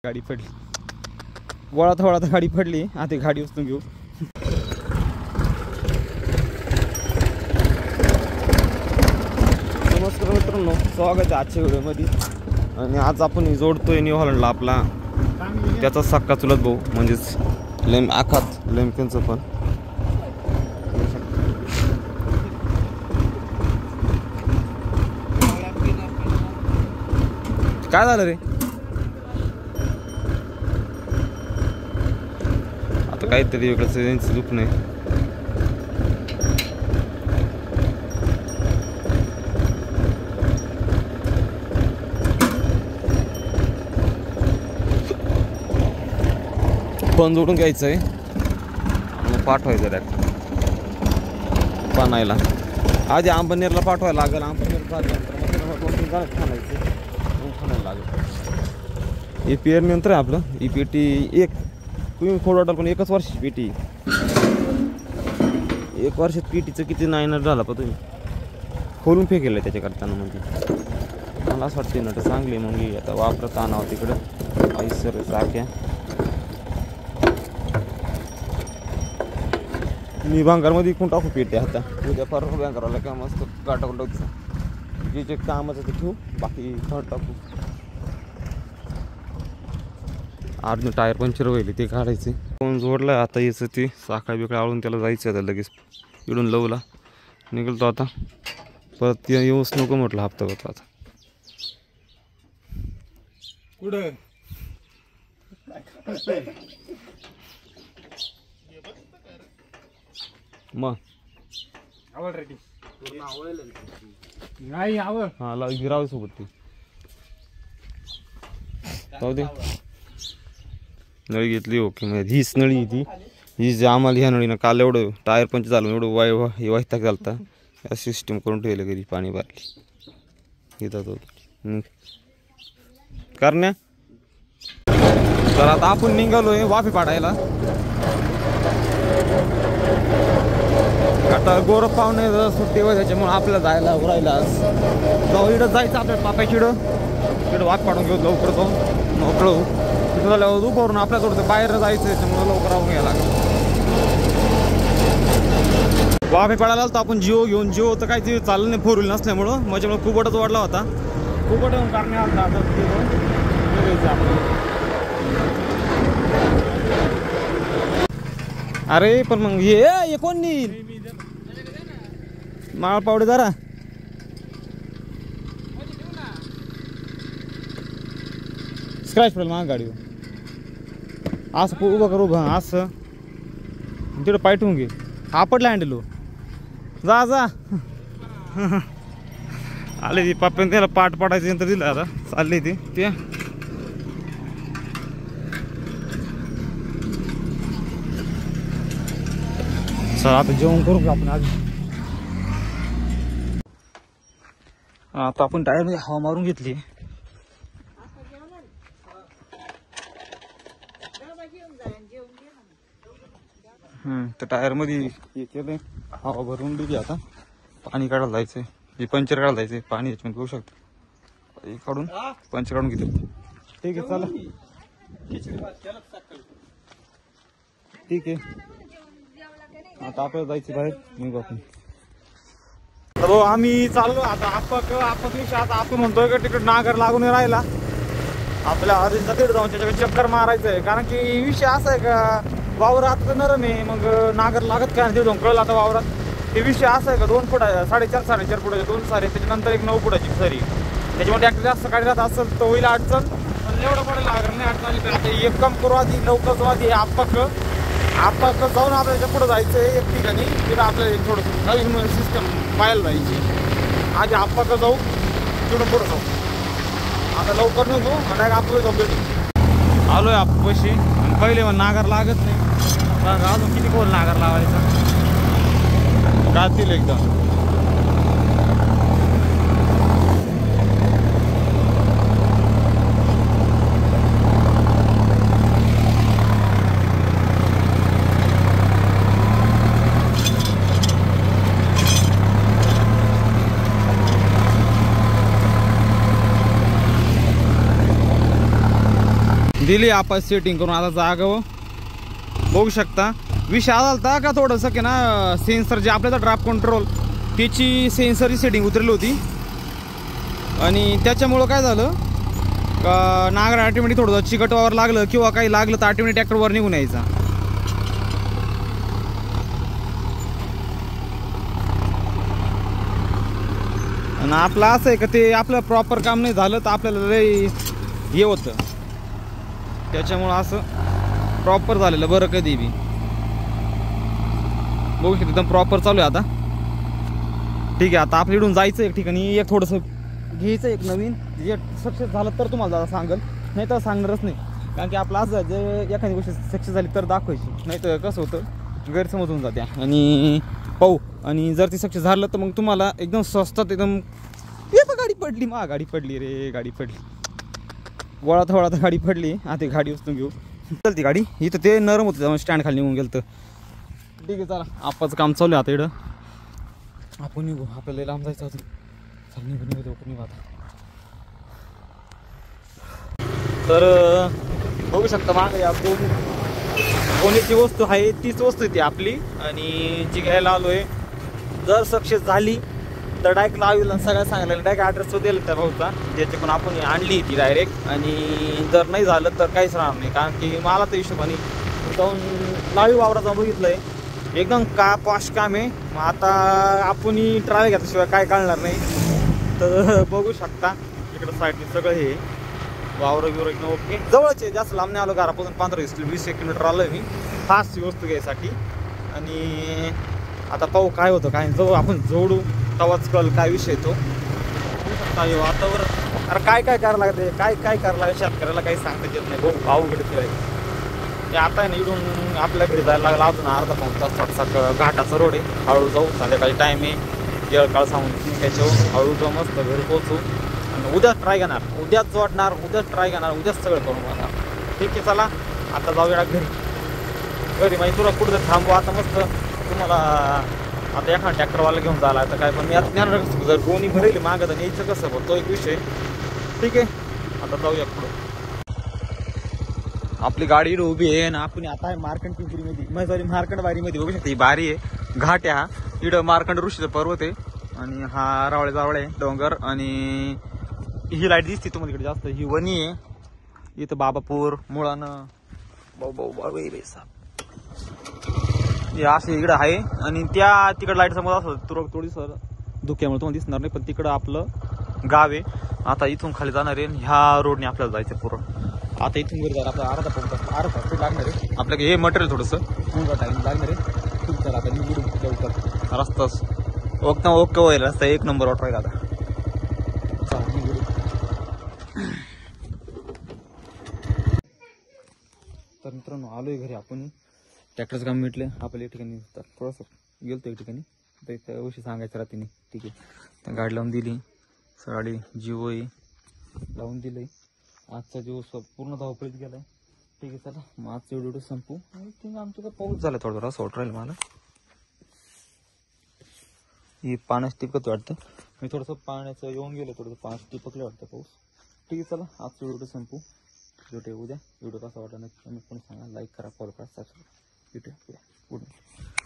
गाडी पडली गोळा थोडा तर गाडी पडली आता गाडी उचलून घेऊ. नमस्कार मित्रांनो, स्वागत आहे आजच्या व्हिडिओमध्ये. आणि आज आपण जोडतोय न्यू हॉलंडला आपला त्याचा सक्का चुलत भाऊ म्हणजेच लेम आखात लेमकेंचं पण. काय झालं रे आता काहीतरी वेगळंच दुख नाही. पण जोडून घ्यायचं आहे आणि पाठवायचं डायरेक्ट पानायला. आधी अंबनेरला पाठवायला लागेल. अंबनेरला खाणायचं लागेल. EPR नंतर आहे आपलं EPT एक तुम्ही खोड वाटाल पण एकच वर्षाची पेटी. एक वर्षात पेटीचं किती नायनर झाला पण तुम्ही खोलून फेकेल त्याच्या करताना. म्हणजे मला असं वाटते ना तर चांगली मग आता वापरत आणावं तिकडं आईसर सारख्या. मी भांगारमध्ये इकून टाकू पेटे आता उद्या परवा बँकरवाला काय मस्त गाठाकून टाकू. जे जे कामाचं ते ठेवू बाकी थोडं टाकू. अर्जुन टायर पंक्चर होईल ते काढायचे. फोन जोडला आता याचं ते साखळा बिकळा आळून त्याला जायचं आता लगेच. इडून लवला निघालतो आता परत येऊच नको म्हटलं हप्ता होता आता कुठं मग आवड रेडी नाही आवड हा गिरावी सोबत ती जाऊ दे. नळी घेतली ओके. म्हणजे हीच नळी ती ही जी आम्हाला ह्या नळीनं काल एवढं टायर पंच झालं एवढं वायताक झालता. या सिस्टीम करून ठेवलं घरी पाणी भरली येतात करण्या. तर आता आपण निघालोय वाफे पाडायला. आता गोरख पाहुणे सुट्टी होय त्याच्यामुळे आपल्याला जायला उरायला जाऊ. इकडं जायचं आपल्या पापाची इकडं वाफ पाडून घेऊ लवकर जाऊ मोकळं. तिथं झाल्यावर दुपारून आपल्या थोडंसं बाहेर जायचं त्याच्यामुळे लवकर राहून घ्यायला. वाफे पाडायला तर आपण जिओ घेऊन जिओ तर काही ते चाललं नाही फोर व्हील नसल्यामुळं माझ्यामुळे खूपच वाढला होता. खूपच कारणे आला अरे पण मग हे कोण नाही माळ पावडे जरा स्क्रॅच पडेल माझ्या गाडीवर. असं उभं कर उभं असं तिकडं पाय ठेवून घे. आपडला हँडलो जा जा आले ती पप्प्याने त्याला पाठ पाडायचं नंतर दिलं आता चालली ती ते. चल आता जेवण करू का आपण. आज आता आपण टायर मध्ये हवा मारून घेतली. तर टायर मध्ये हे केलंय हवा भरून दिली. आता पाणी काढायला जायचंय. हे पंचर काढायला जायचंय. पाणी याच्यामध्ये घेऊ शकतो काढून पंचर काढून घेतो. ठीक आहे चला ठीक आहे. आता आपल्याला जायचं बाहेर निघू आपण. हो आम्ही चाललो आता आपक विषय. आता आपण म्हणतोय का तिकडे नागर लागून राहिला आपल्या आधीचा तिकडे जाऊन त्याच्याकडे चक्कर मारायचं आहे. कारण की विषय असा आहे का वावरात नरम आहे मग नागर लागत काय तिथे कळलं आता वावरात. हे विषय असा आहे का 2 फुटा 4.5 फुटाचे 2 सारे त्याच्यानंतर एक 9 फुटाची सरी. त्याच्यामुळे ट्रॅक्टर जास्त काढी राहत असेल तर होईल अडचण. पण एवढं पडेल नागर नाही अडचण आली. एक काम करू आधी लवकर जाऊ. आधी आपक जाऊन आता त्याच्या पुढे जायचं आहे एक ठिकाणी. तिथं आपल्याला थोडंसं नवीन सिस्टम पाहायला जायची. आधी आपक जाऊ तिकडून पुढं जाऊ. आता लवकर निघू आणि आपलं जाऊ भेटू. आलोय आपशी पहिले मग नागर लागत नाही. अजून किती खोल नागर लावायचा गातील एकदम. दिली आपण सेटिंग करून. आता जागा बघू शकता. विषय आला होता का थोडंसं की ना सेन्सर जे आपल्याला ड्राफ्ट कंट्रोल त्याची सेन्सरची सेटिंग उतरली होती आणि त्याच्यामुळं काय झालं का नांगर ऑटोमॅटिक थोडंसं चिकटवावर लागलं किंवा काही लागलं तर ऑटोमॅटिक ट्रॅक्टरवर निघून यायचा. आणि आपलं असं आहे का ते आपलं प्रॉपर काम नाही झालं तर आपल्याला लई हे होतं. त्याच्यामुळं असं प्रॉपर झालेलं बरं कधी बी. बघू शकतो एकदम प्रॉपर चालू आहे आता. ठीक आहे आता आपल्या इकडून जायचं एक ठिकाणी. एक थोडंसं घ्यायचं एक नवीन जे सक्सेस झालं तर तुम्हाला दादा सांगेल, नाही तर सांगणारच नाही. कारण की आपलं असं जे एखादी गोष्ट सक्सेस झाली तर दाखवायची, नाही तर कसं होतं गैरसमज होऊन जाते. आणि पाहू आणि जर ती सक्सेस झालं तर मग तुम्हाला एकदम स्वस्तात एकदम गाडी पडली गाडी पडली रे गाडी पडली वळात वळात गाडी पडली. आता गाडी उचलून घेऊ. चल ती गाडी इथं ते नरम होतं त्यामुळे स्टँड खाली निघून गेलं तर. ठीक आहे चला आपाचं काम चालू आहे आता इकडं. आपण निघू आपल्याला लांब जायचं होतं. चल निघू आता. तर बघू शकता मागे या कोणीची वस्तू आहे तीच वस्तू आहे ती आपली. आणि जी घ्यायला आलो आहे जर सक्सेस झाली तर डायरेक्ट लावेल आणि सगळ्या सांगायला डायरेक्ट ॲड्रेस तो दिला त्या भाऊचा ज्याच्याकडून आपण आणली ती डायरेक्ट. आणि जर नाही झालं तर काहीच राहणार नाही. कारण की मला तर हिशोबाने जाऊन लावी वावरात जाऊन बघितलं आहे एकदम पॉश काम आहे. मग आता आपण ट्राय घेतल्याशिवाय काय कळणार नाही. तर बघू शकता इकडं साईडने सगळं हे वावरं बिवरं एकदम ओके. जवळच आहे जास्त लांब नाही आलो घरापासून 15-20 किलोमीटर आलो आहे मी फास्ट वस्तू घ्यायसाठी. आणि आता पाहू काय होतं काय जवळ आपण जोडू तवाच कल काय विषय तो. वातावरण अरे काय करायला लागते काय करायला लागेल शेतकऱ्याला काही सांगता येत नाही. भाऊ अवघड फिरायचं ते आता आहे ना. इकडून आपल्या घरी जायला लागला अजून अर्धा पाऊण तास. थोडासा घाटाचा रोड आहे. हळू जाऊ संध्याकाळी टाईम आहे. येळकाळ सांगून त्याच्यावर हळू जाऊ मस्त घरी पोहोचू. आणि उद्याच ट्राय घेणार उद्याच जोडणार उद्याच ट्राय घेणार उद्याच सगळं करून मला. ठीक आहे चला आता जाऊया घरी माहिती तुला कुठं थांबू आता मस्त. तुम्हाला आता एखादा ट्रॅक्टरवाला घेऊन जायला तर काय पण मी आता ज्ञान जर कोणी भरेल मागं तर यायचं कसं बघ तो एक विषय. ठीक आहे आता जाऊया पुढं. आपली गाडी उभी आहे ना. आपण आता आहे मार्कंड पिंपरीमध्ये सॉरी मार्कंडवारीमध्ये बघू शकता. ही बारी आहे घाट आहे हा. इकडं मार्कंड ऋषीचा पर्वत आहे आणि हा रावळे जावळे डोंगर. आणि ही लाईट दिसते तुम्हाला इकडे जास्त. ही वनी आहे इथं बाबापूर मुळानं रे साहेब हे असे इकडं आहे. आणि त्या तिकडं लाईट समोर असं थोडी सर धुक्यामुळे तुम्हाला दिसणार नाही पण तिकडं आपलं गाव आहे. आता इथून खाली जाणार आहे ह्या रोडने आपल्याला जायचं पुरं. आता इथून घरी जायला आपला अर्धा तास लागणार आहे. आपल्याला हे मटेरियल थोडंसं पूर्ण टाईम लागणार आहे. ठीक तर आता निघून रस्ताच ओके होईल. रस्ता एक नंबर वाट राहील आता. तर मित्रांनो आलोय घरी. आपण ट्रॅक्टरचं काम मिटलं आपल्या एक ठिकाणी थोडंसं गेलतो एक ठिकाणी तर त्या गोष्टी सांगायचं राहते नाही. ठीक आहे तर गाडी लावून दिली गाडी जिओ लावून दिलंय. आजचा दिवस पूर्ण धावपळीत गेलाय. ठीक आहे चला मग आजचा व्हिडिओ संपू. आमच्याकडे पाऊस झाला थोडा असं वाटत राहील मला. ही पाण्यास टिपकत वाटतं. मी थोडंसं पाण्याचं येऊन गेलो थोडंसं पाण्यास टिपकलं वाटतं पाऊस. ठीक आहे चला आजचा व्हिडिओ संपू. भेटूया उद्या. व्हिडिओ कसा वाटला नक्की कमेंट करून सांगा. लाईक करा फॉलो करा सबस्क्राईब. भेटूया गुड नाईट.